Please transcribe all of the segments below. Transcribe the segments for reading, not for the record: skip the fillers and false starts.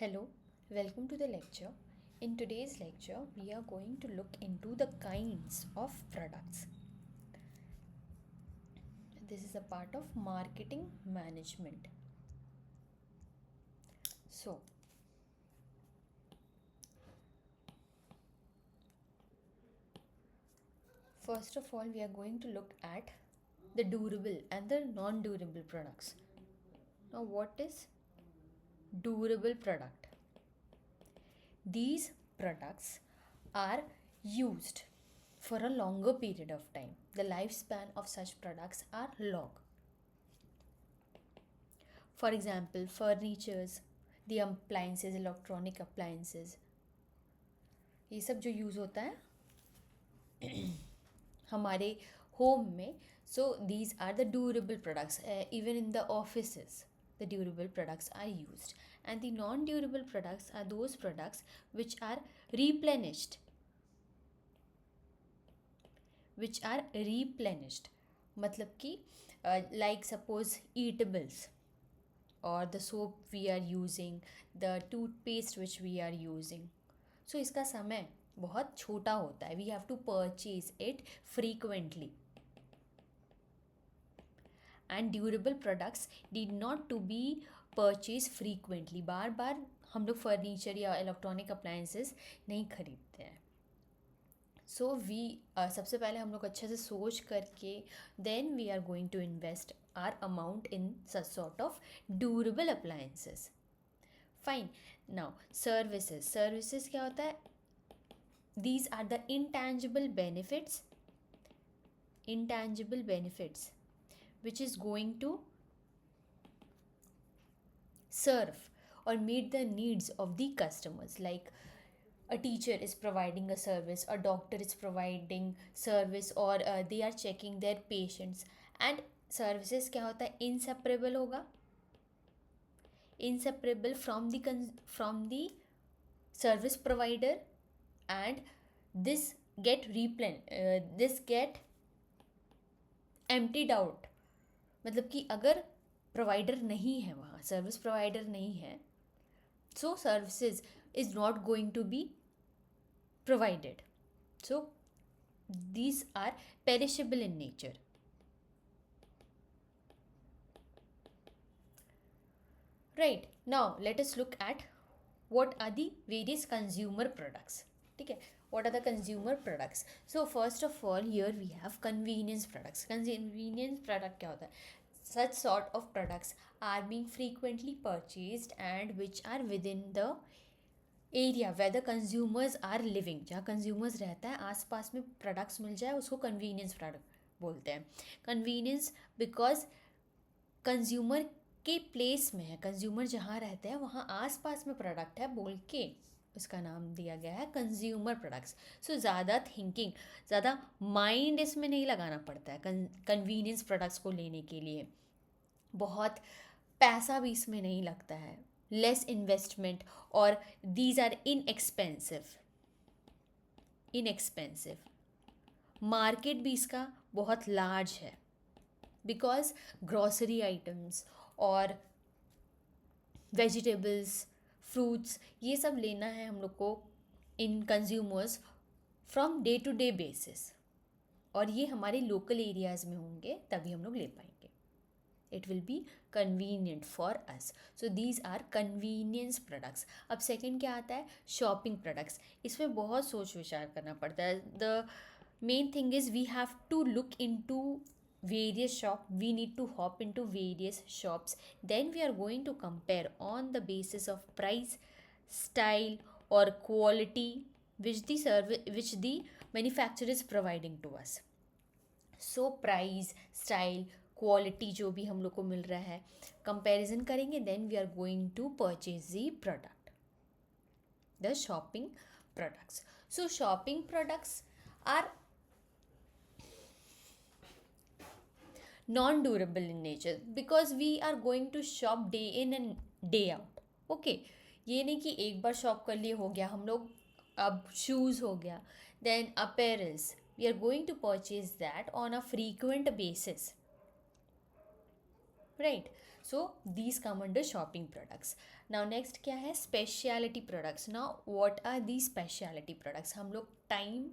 Hello, welcome to the lecture. In today's lecture, we are going to look into the kinds of products. This is a part of marketing management. So, first of all, we are going to look at the durable and the non durable products. Now, what is durable product? These products are used for a longer period of time. The lifespan of such products are long. For example, furnitures, the appliances, electronic appliances, ये सब जो use होता है हमारे home में. So these are the durable products. Even in the offices, the durable products are used. And the non-durable products are those products which are replenished. मतलब कि like suppose eatables, or the soap we are using, the toothpaste which we are using. So इसका समय बहुत छोटा होता है. We have to purchase it frequently. And durable products need not to be purchased frequently. बार बार हम लोग furniture या electronic appliances नहीं खरीदते हैं. सो वी सबसे पहले हम लोग अच्छे से सोच करके then we are going to invest our amount in such sort of durable appliances. Fine. Now services क्या होता है? These are the intangible benefits which is going to serve or meet the needs of the customers. Like a teacher is providing a service, a doctor is providing service, or they are checking their patients. And services क्या होता है? Inseparable होगा, inseparable from the service provider. And this get emptied out. मतलब कि अगर provider नहीं है, वहाँ सर्विस प्रोवाइडर नहीं है, so services is not going to be provided. So these are perishable in nature. Right, now let us look at what are the various consumer products. ठीक है, what are the consumer products? So first of all, here we have convenience products. Convenience product क्या होता है? Such sort of products are being frequently purchased and which are within the area where the consumers are living. जहाँ consumers रहता है आसपास में products मिल जाए उसको convenience product बोलते हैं. Convenience because consumer के प्लेस में है, कंज्यूमर जहाँ रहते हैं वहाँ आसपास में प्रोडक्ट है बोल के उसका नाम दिया गया है कंज्यूमर प्रोडक्ट्स. सो ज़्यादा थिंकिंग, ज़्यादा माइंड इसमें नहीं लगाना पड़ता है कन्वीनियंस प्रोडक्ट्स को लेने के लिए. बहुत पैसा भी इसमें नहीं लगता है, लेस इन्वेस्टमेंट, और दीज आर इनएक्सपेंसिव. मार्केट भी इसका बहुत लार्ज है बिकॉज ग्रॉसरी आइटम्स और वेजिटेबल्स, फ्रूट्स, ये सब लेना है हम लोग को इन consumers from day to day basis, और ये हमारे लोकल एरियाज़ में होंगे तभी हम लोग ले पाएंगे. It will be convenient for us. So these are convenience products. अब सेकेंड क्या आता है? Shopping products. इसमें बहुत सोच विचार करना पड़ता है. The main thing is we have to look into various shop. We need to hop into various shops, then we are going to compare on the basis of price, style, or quality which the manufacturer is providing to us. So price, style, quality जो भी हम लोग को मिल रहा है comparison करेंगे, then we are going to purchase the product, the shopping products. So shopping products are non-durable in nature because we are going to shop day in and day out. Okay, ये नहीं कि एक बार shop कर लिए हो गया हम लोग. अब शूज़ हो गया, then apparels, we are going to purchase that on a frequent basis, right? So these come under shopping products. Now next क्या है, speciality products. Now what are the speciality products. हम लोग टाइम,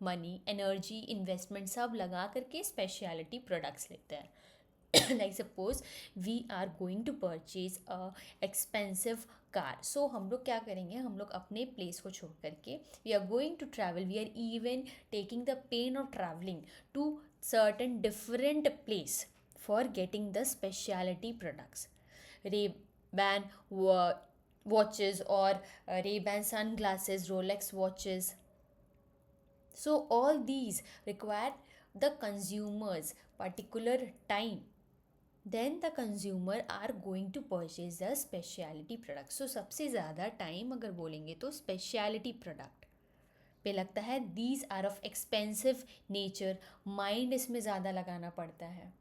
मनी, एनर्जी, इन्वेस्टमेंट सब लगा करके speciality products लेते हैं. like suppose we are going to purchase a expensive car, so हम लोग क्या करेंगे, हम लोग अपने place को छोड़ करके we are going to travel, we are even taking the pain of traveling to certain different place for getting the specialty products. Ray-Ban watches or Ray-Ban sunglasses, Rolex watches. So all these require the consumer's particular time. Then the consumer are going to purchase the specialty product. So सबसे ज़्यादा time अगर बोलेंगे तो specialty product पे लगता है. These are of expensive nature, mind इसमें ज़्यादा लगाना पड़ता है.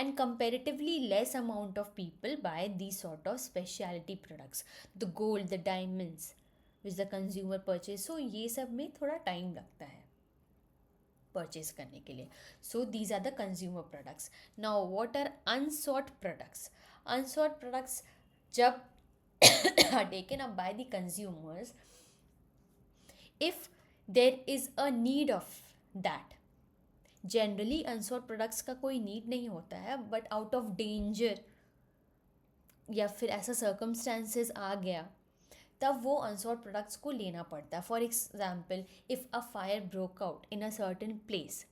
And comparatively less amount of people buy these sort of specialty products. The gold, the diamonds which the consumer purchase. So ये सब में थोड़ा टाइम लगता है परचेज करने के लिए. So these are the consumer products. Now what are unsought products. Unsought products जब are taken up by the consumers if there is a need of that. Generally unsought products का कोई need नहीं होता है, but out of danger या फिर ऐसा circumstances आ गया तब वो अनसॉट प्रोडक्ट्स को लेना पड़ता है. For example, if a fire broke out in a certain place,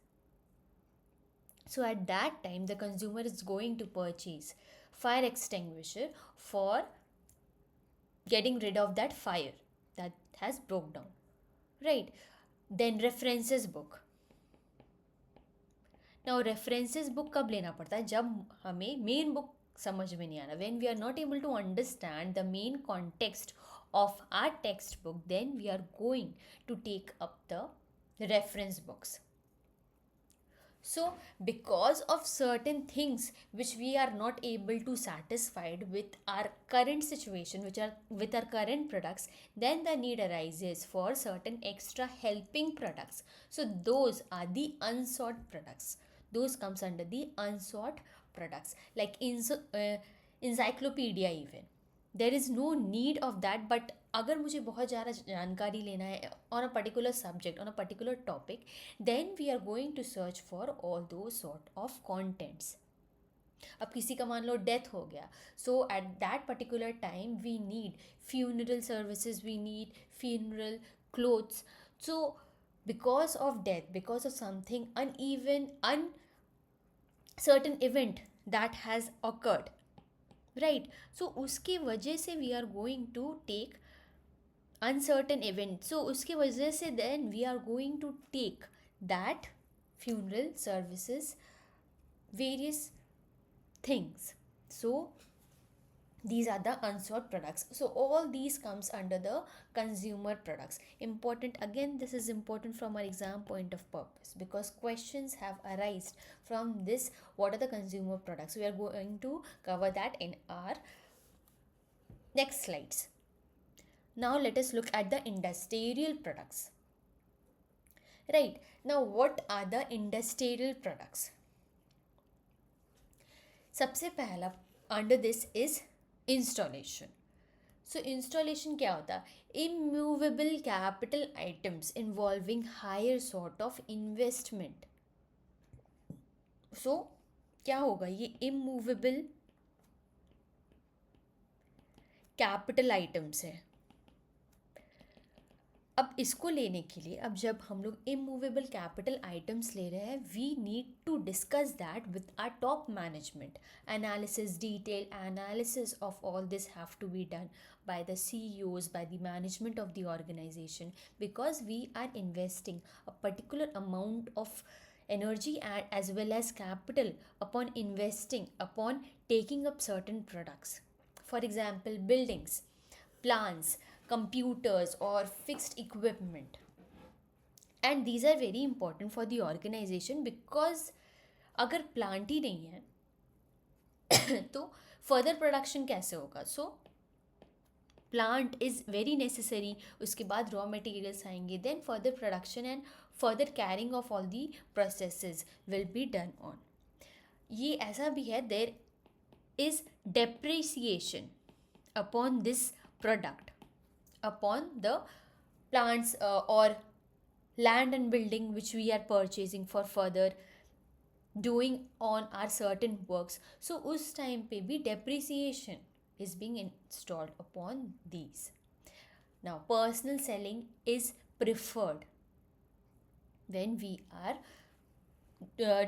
so at that time the consumer is going to purchase fire extinguisher for getting rid of that fire that has broke down, right? Then references book. Now references book कब लेना पड़ता है, जब हमें main book समझ में नहीं आना. when we are not able to understand the main context of our textbook, then we are going to take up the reference books. So because of certain things which we are not able to satisfied with our current situation, which are with our current products, then the need arises for certain extra helping products. So those are the unsought products. Those comes under the unsought products, like encyclopedia even. There is no need of that, but अगर मुझे बहुत ज़्यादा जानकारी लेना है on a particular subject, on a particular topic, then we are going to search for all those sort of contents. अब किसी का मान लो डेथ हो गया, so at that particular time we need funeral services, we need funeral clothes. So because of death, because of something uneven, uncertain event that has occurred, right? So उसके वजह से we are going to take uncertain event. So उसके वजह से then we are going to take that funeral services, various things. So these are the unsought products. So all these comes under the consumer products. Important, again this is important from our exam point of purpose, because questions have arisen from this. What are the consumer products? We are going to cover that in our next slides. Now let us look at the industrial products. Right, now what are the industrial products? सबसे पहला under this is installation. So installation क्या होता है? Immovable capital items involving higher sort of investment. So क्या होगा, ये immovable capital items है. अब इसको लेने के लिए, अब जब हम लोग इमूवेबल कैपिटल आइटम्स ले रहे हैं, we need to discuss that with our top management. Analysis, detail analysis of all this have to be done by the CEOs, by the management of the organization, because we are investing a particular amount of energy and as well as capital upon investing, upon taking up certain products. For example, buildings, plants, computers or fixed equipment, and these are very important for the organization, because अगर plant ही नहीं है तो further production कैसे होगा. So plant is very necessary. उसके बाद raw materials आएंगे, then further production and further carrying of all the processes will be done on. ये ऐसा भी है, there is depreciation upon this product, upon the plants or land and building which we are purchasing for further doing on our certain works. So उस time पे भी depreciation is being installed upon these. Now personal selling is preferred when we are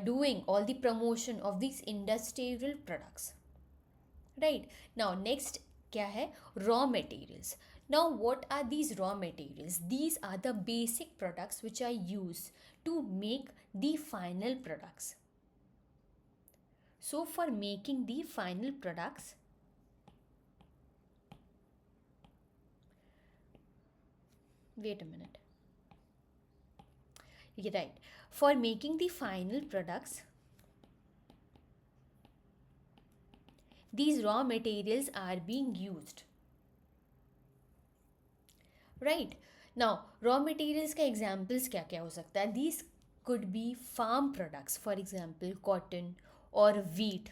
doing all the promotion of these industrial products, right? Now next क्या है? Raw materials. Now what are these raw materials? These are the basic products which are used to make the final products. So for making the final products, wait a minute. Right. For making the final products, these raw materials are being used. Right. Now, raw materials का examples क्या क्या हो सकता है? These could be farm products, for example, cotton or wheat.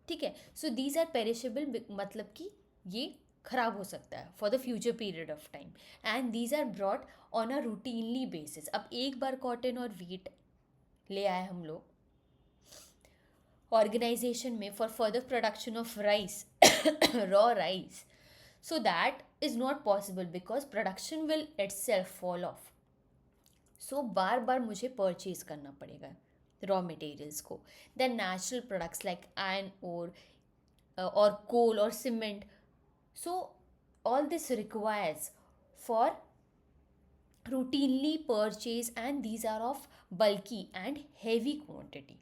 ठीक है. So these are perishable, मतलब कि ये खराब हो सकता है for the future period of time, and these are brought on a routinely basis. अब एक बार cotton और wheat ले आए हम लोग organization में for further production of rice, raw rice. So that is not possible because production will itself fall off. So बार बार मुझे purchase करना पड़ेगा raw materials को. Then natural products like iron ore or coal or cement. So all this requires for routinely purchase, and these are of bulky and heavy quantity.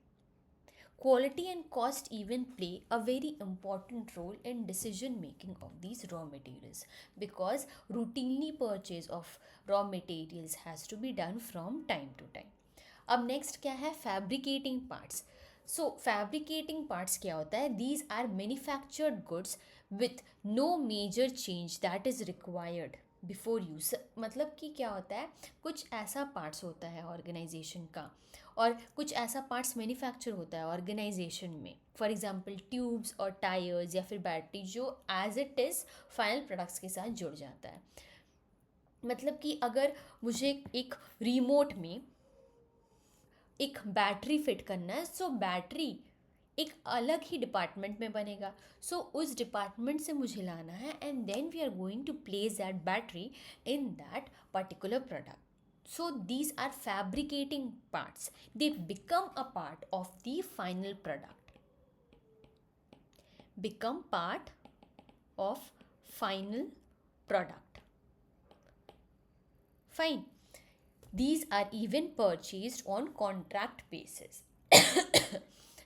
Quality and cost even play a very important role in decision making of these raw materials, because routinely purchase of raw materials has to be done from time to time. अब next क्या है? Fabricating parts. So fabricating parts क्या होता है? These are manufactured goods with no major change that is required before use. मतलब कि क्या होता है? कुछ ऐसा पार्ट्स होता है ऑर्गेनाइजेशन का, और कुछ ऐसा पार्ट्स मैन्युफैक्चर होता है ऑर्गेनाइजेशन में, फॉर एग्जांपल ट्यूब्स और टायर्स या फिर बैटरी, जो as it is final products के साथ जुड़ जाता है. मतलब कि अगर मुझे एक रिमोट में एक बैटरी फिट करना है, सो बैटरी एक अलग ही डिपार्टमेंट में बनेगा. सो उस डिपार्टमेंट से मुझे लाना है, and then we are going to place that battery in that particular product. So these are fabricating parts. They become a part of the final product. Become part of final product. Fine. These are even purchased on contract basis.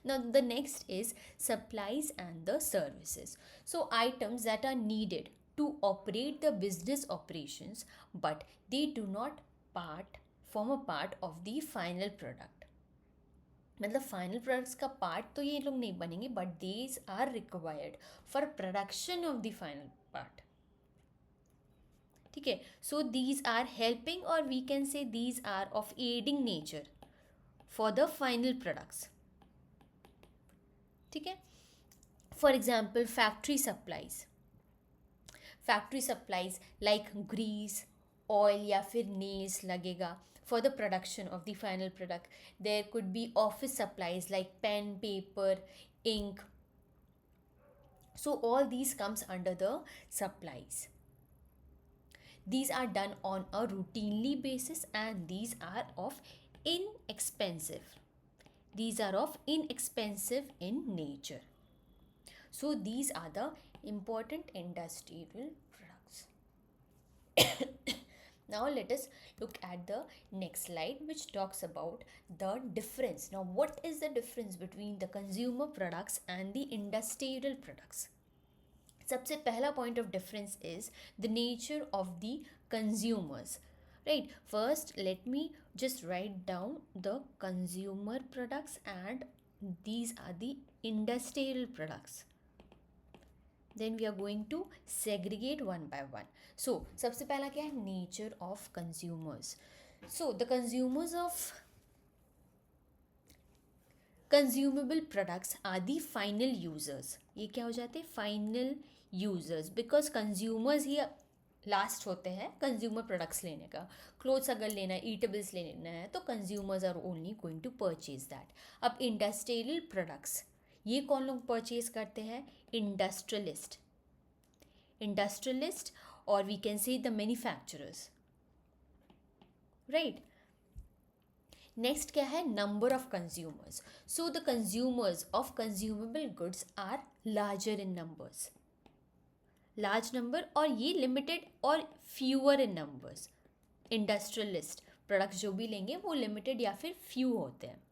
Now the next is supplies and the services. So items that are needed to operate the business operations, but they do not form a part of the final product. मतलब final products का part तो ये लोग नहीं बनेंगे, but these are required for production of the final part. ठीक है. So these are helping, और we can say these are of adding nature for the final products. ठीक है. For example factory supplies. Factory supplies like grease, oil या फिर nails लगेगा for the production of the final product. There could be office supplies like pen, paper, ink. So all these comes under the supplies. These are done on a routinely basis, and these are of inexpensive. These are of inexpensive in nature. So these are the important industrial products. Now let us look at the next slide, which talks about the difference. Now what is the difference between the consumer products and the industrial products? सबसे पहला point of difference is the nature of the consumers. Right, first let me just write down the consumer products, and these are the industrial products. Then we are going to segregate one by one. So सबसे पहला क्या है? Nature of consumers. So the consumers of consumable products are the final users, ये क्या हो जाते हैं, final users, because consumers ही लास्ट होते हैं कंज्यूमर प्रोडक्ट्स लेने का. क्लोथ्स अगर लेना है, ईटेबल्स लेना है, तो consumers are only going to purchase that. अब इंडस्ट्रियल प्रोडक्ट्स, ये कौन लोग परचेज करते हैं, इंडस्ट्रियलिस्ट और we can say the manufacturers, right. Next क्या है, number of consumers. So the consumers of consumable goods are larger in numbers, large number, और ये लिमिटेड और fewer in numbers. Industrialist products जो भी लेंगे वो लिमिटेड या फिर फ्यू होते हैं.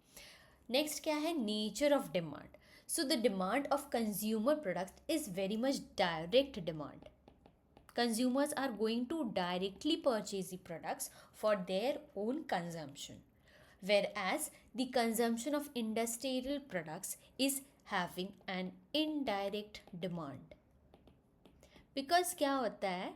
नेक्स्ट क्या है, nature of demand. So the demand of consumer product is very much direct demand. Consumers are going to directly purchase the products for their own consumption, whereas the consumption of industrial products is having an indirect demand. Because क्या होता है,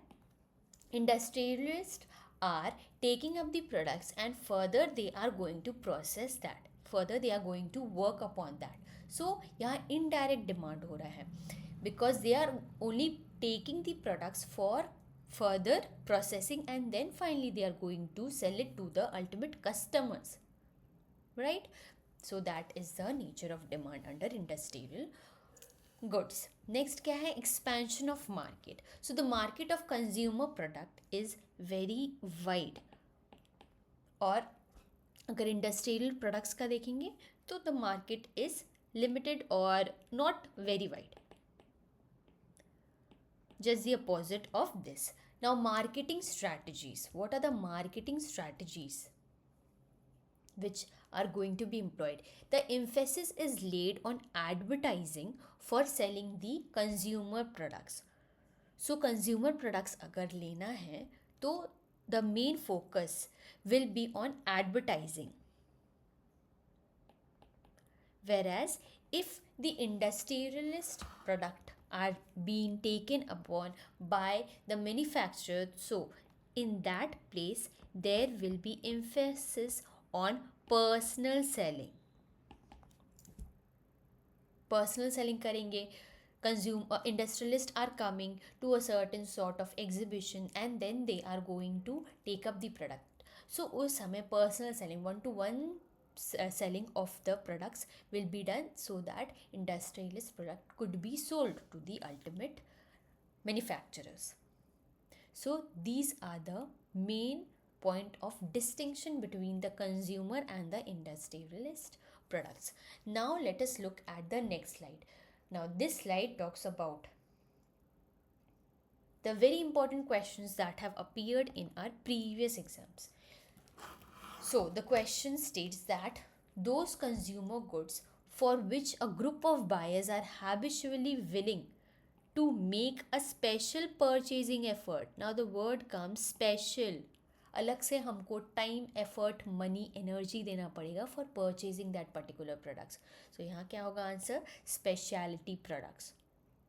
industrialists are taking up the products and further they are going to process that, further they are going to work upon that. So यहाँ indirect demand हो रहा है because they are only taking the products for further processing and then finally they are going to sell it to the ultimate customers, right. So that is the nature of demand under industrial goods. Next क्या है, expansion of market. So the market of consumer product is very wide. और अगर industrial products का देखेंगे तो the market is limited और not very wide. Just the opposite of this. Now marketing strategies. What are the marketing strategies which are going to be employed? The emphasis is laid on advertising for selling the consumer products. So consumer products अगर लेना है तो the main focus will be on advertising. Whereas if the industrialist product are being taken upon by the manufacturer, so in that place there will be emphasis on personal selling. Personal selling करेंगे, industrialists are coming to a certain sort of exhibition and then they are going to take up the product. So उस समय personal selling, one to one selling of the products will be done so that industrialist product could be sold to the ultimate manufacturers. So these are the main point of distinction between the consumer and the industrialist products. Now let us look at the next slide. Now this slide talks about the very important questions that have appeared in our previous exams. So the question states that those consumer goods for which a group of buyers are habitually willing to make a special purchasing effort. Now the word comes special. अलग से हमको time, effort, money, energy देना पड़ेगा for purchasing that particular products. So यहाँ क्या होगा answer, speciality products,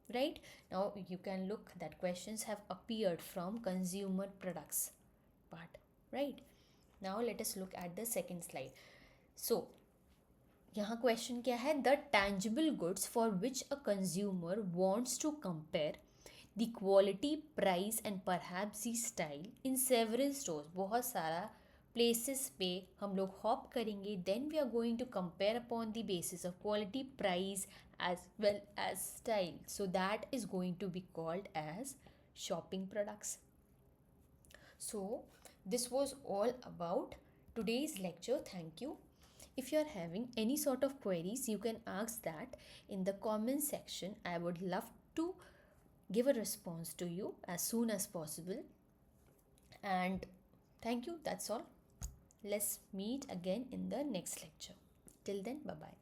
right. Now you can look that questions have appeared from consumer products part, right. Now let us look at the second slide. So यहाँ question क्या है, the tangible goods for which a consumer wants to compare the quality, price and perhaps the style in several stores. बहुत सारा places पे हम लोग hop करेंगे, then we are going to compare upon the basis of quality, price as well as style. So that is going to be called as shopping products. So this was all about today's lecture. Thank you. If you are having any sort of queries, you can ask that in the comment section. I would love to give a response to you as soon as possible. And thank you. That's all. Let's meet again in the next lecture. Till then, bye bye.